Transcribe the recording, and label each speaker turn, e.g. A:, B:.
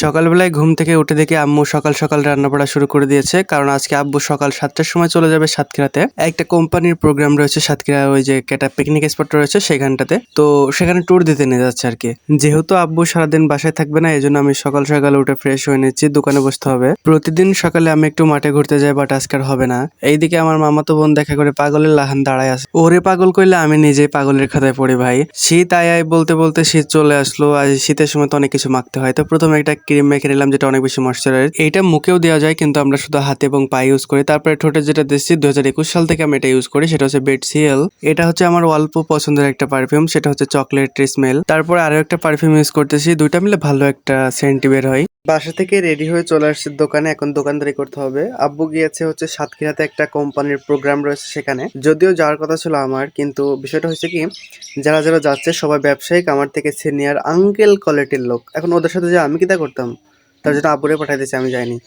A: সকালবেলায় ঘুম থেকে উঠে দেখি আম্মু সকাল সকাল রান্না বাড়া শুরু করে দিয়েছে, কারণ আজকে আব্বু সকাল 7টার সময় চলে যাবে সাতক্ষীরাতে। একটা কোম্পানির প্রোগ্রাম রয়েছে সাতক্ষীরা, ওই যে একটা পিকনিক স্পট রয়েছে সেখানটাতে, তো সেখানে ট্যুর দিতে নিয়ে যাচ্ছে আর কি। যেহেতু আব্বু সারাদিন বাসায় থাকবে না, এই জন্য আমি সকাল সকাল উঠে ফ্রেশ হয়ে নিচ্ছি, দোকানে বসতে হবে। প্রতিদিন সকালে আমি একটু মাঠে ঘুরতে যাই, বাট আজকে আর হবে না। এইদিকে আমার মামাতো বোন দেখা করে পাগলের লাহান দাঁড়ায় আছে। ওরে পাগল কইলে আমি নিজেই পাগলের খাতায় পড়ি ভাই। শীত আয় আয় বলতে বলতে শীত চলে আসলো। আর শীতের সময় তো অনেক কিছু মাখতে হয়, তো প্রথমে একটা ক্রিম মেখে নিলাম যেটা অনেক বেশি ময়শ্চারাইজ। এইটা মুখেও দেওয়া যায়, কিন্তু আমরা শুধু হাতে এবং পায়ে ইউজ করি। তারপরে ঠোঁটে যেটা দিচ্ছি 2021 সাল থেকে আমি এটা ইউজ করি, সেটা হচ্ছে বেড সিএল। এটা হচ্ছে আমার অল্প পছন্দের একটা পারফিউম, সেটা হচ্ছে চকলেট স্মেল। তারপরে আরো একটা পারফিউম ইউজ করতেছি, দুইটা মিলে ভালো একটা সেন্ট বের হয়। বাসা থেকে রেডি হয়ে চলে আসছে দোকানে, এখন দোকানদারি করতে হবে। আব্বু গিয়েছে হচ্ছে সাতক্ষীরাতে একটা কোম্পানির প্রোগ্রাম রয়েছে সেখানে, যদিও যাওয়ার কথা ছিল আমার, কিন্তু বিষয়টা হচ্ছে কি, যারা যারা যাচ্ছে সবাই ব্যবসায়িক, আমার থেকে সিনিয়র আঙ্কেল কোয়ালিটির লোক। এখন ওদের সাথে যে আমি কিতা করতাম, তার জন্য আব্বুরে পাঠাই দিয়েছে, আমি যাইনি।